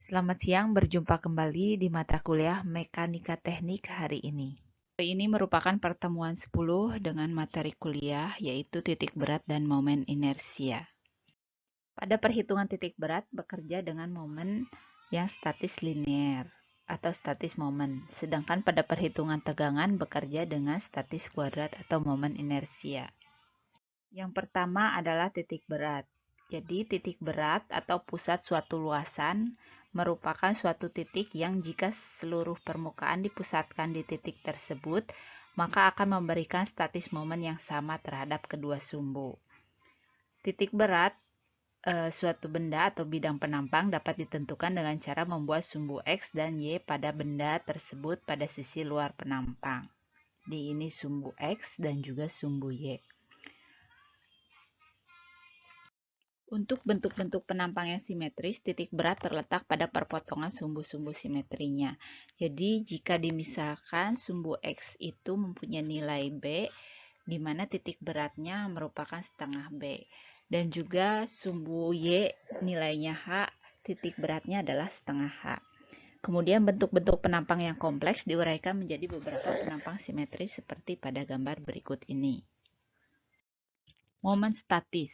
Selamat siang, berjumpa kembali di mata kuliah Mekanika Teknik hari ini. Hari ini merupakan pertemuan 10 dengan materi kuliah yaitu titik berat dan momen inersia. Pada perhitungan titik berat bekerja dengan momen yang statis linear atau statis momen, sedangkan pada perhitungan tegangan bekerja dengan statis kuadrat atau momen inersia. Yang pertama adalah titik berat. Jadi titik berat atau pusat suatu luasan merupakan suatu titik yang jika seluruh permukaan dipusatkan di titik tersebut, maka akan memberikan statis momen yang sama terhadap kedua sumbu. Titik berat suatu benda atau bidang penampang dapat ditentukan dengan cara membuat sumbu X dan Y pada benda tersebut pada sisi luar penampang. Di ini sumbu X dan juga sumbu Y. Untuk bentuk-bentuk penampang yang simetris, titik berat terletak pada perpotongan sumbu-sumbu simetrinya. Jadi, jika dimisalkan sumbu X itu mempunyai nilai B, di mana titik beratnya merupakan setengah B. Dan juga sumbu Y nilainya H, titik beratnya adalah setengah H. Kemudian bentuk-bentuk penampang yang kompleks diuraikan menjadi beberapa penampang simetris seperti pada gambar berikut ini. Momen statis.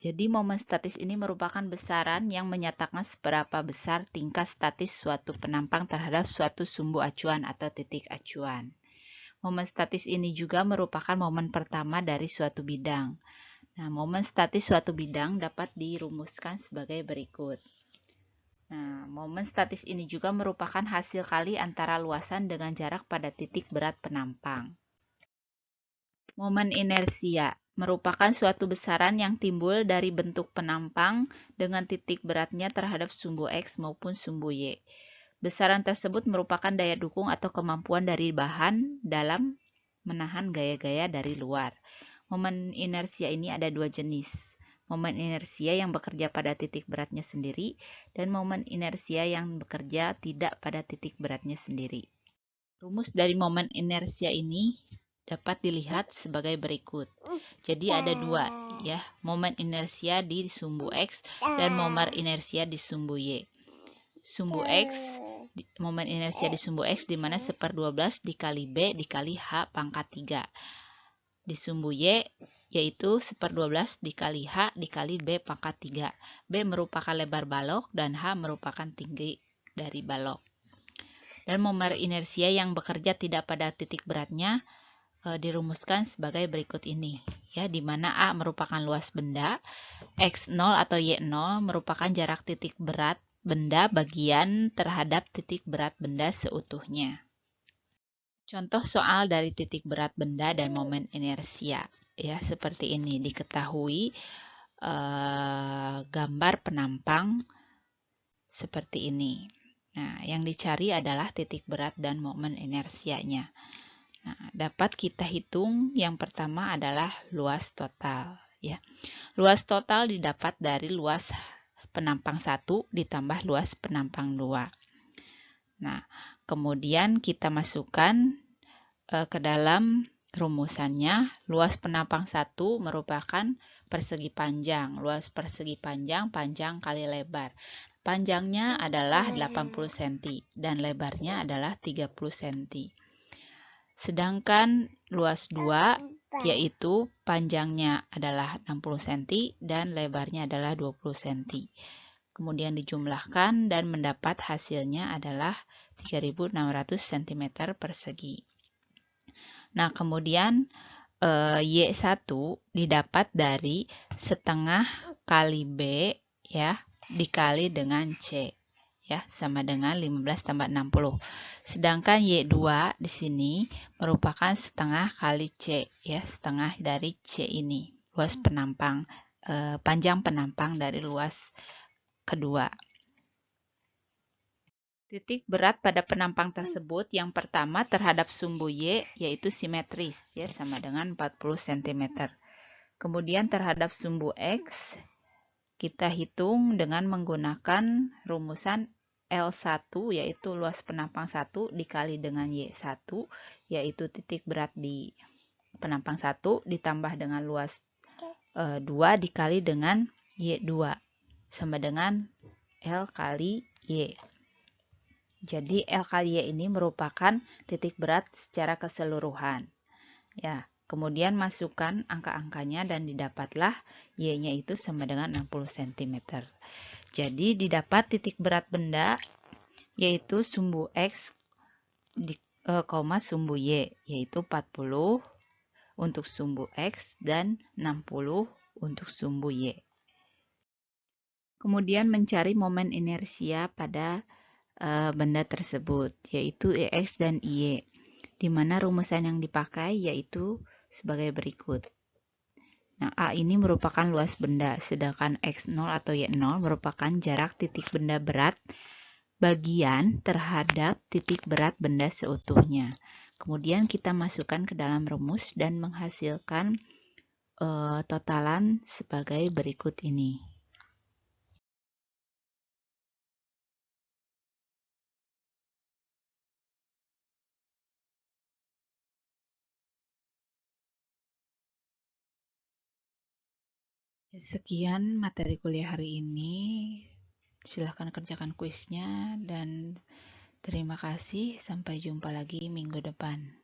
Jadi momen statis ini merupakan besaran yang menyatakan seberapa besar tingkat statis suatu penampang terhadap suatu sumbu acuan atau titik acuan. Momen statis ini juga merupakan momen pertama dari suatu bidang. Nah, momen statis suatu bidang dapat dirumuskan sebagai berikut. Nah, momen statis ini juga merupakan hasil kali antara luasan dengan jarak pada titik berat penampang. Momen inersia merupakan suatu besaran yang timbul dari bentuk penampang dengan titik beratnya terhadap sumbu X maupun sumbu Y. Besaran tersebut merupakan daya dukung atau kemampuan dari bahan dalam menahan gaya-gaya dari luar. Momen inersia ini ada dua jenis. Momen inersia yang bekerja pada titik beratnya sendiri dan momen inersia yang bekerja tidak pada titik beratnya sendiri. Rumus dari momen inersia ini dapat dilihat sebagai berikut. Jadi ada dua ya, momen inersia di sumbu X dan momen inersia di sumbu Y. Sumbu X, momen inersia di sumbu X di mana 1/12 dikali B dikali H pangkat 3. Di sumbu Y yaitu 1/12 dikali H dikali B pangkat 3. B merupakan lebar balok dan H merupakan tinggi dari balok. Dan momen inersia yang bekerja tidak pada titik beratnya dirumuskan sebagai berikut ini, ya, di mana A merupakan luas benda, X0 atau Y0 merupakan jarak titik berat benda bagian terhadap titik berat benda seutuhnya. Contoh soal dari titik berat benda dan momen inersia, ya, seperti ini. Diketahui gambar penampang seperti ini. Nah, yang dicari adalah titik berat dan momen inersianya. Nah, dapat kita hitung yang pertama adalah luas total, ya. Luas total didapat dari luas penampang 1 ditambah luas penampang 2. Nah, kemudian kita masukkan ke dalam rumusannya. Luas penampang 1 merupakan persegi panjang. Luas persegi panjang, panjang kali lebar. Panjangnya adalah 80 cm dan lebarnya adalah 30 cm. Sedangkan luas 2 yaitu panjangnya adalah 60 cm dan lebarnya adalah 20 cm. Kemudian dijumlahkan dan mendapat hasilnya adalah 3.600 cm persegi. Nah, kemudian Y1 didapat dari setengah kali B ya dikali dengan C ya sama dengan 15 tambah 60. Sedangkan Y2 di sini merupakan setengah kali C ya, setengah dari C ini. Luas penampang panjang penampang dari luas kedua. Titik berat pada penampang tersebut yang pertama terhadap sumbu Y yaitu simetris ya sama dengan 40 cm. Kemudian terhadap sumbu X kita hitung dengan menggunakan rumusan L1 yaitu luas penampang 1 dikali dengan Y1 yaitu titik berat di penampang 1 ditambah dengan luas 2 dikali dengan Y2 sama dengan L kali Y. Jadi L kali Y ini merupakan titik berat secara keseluruhan. Ya, kemudian masukkan angka-angkanya dan didapatlah Y-nya itu sama dengan 60 cm. Jadi didapat titik berat benda yaitu sumbu X koma sumbu Y, yaitu 40 untuk sumbu X dan 60 untuk sumbu Y. Kemudian mencari momen inersia pada benda tersebut, yaitu EX dan IY, di mana rumusan yang dipakai yaitu sebagai berikut. Nah, A ini merupakan luas benda, sedangkan X0 atau Y0 merupakan jarak titik benda berat bagian terhadap titik berat benda seutuhnya. Kemudian kita masukkan ke dalam rumus dan menghasilkan totalan sebagai berikut ini. Sekian materi kuliah hari ini. Silahkan kerjakan kuisnya dan terima kasih. Sampai jumpa lagi minggu depan.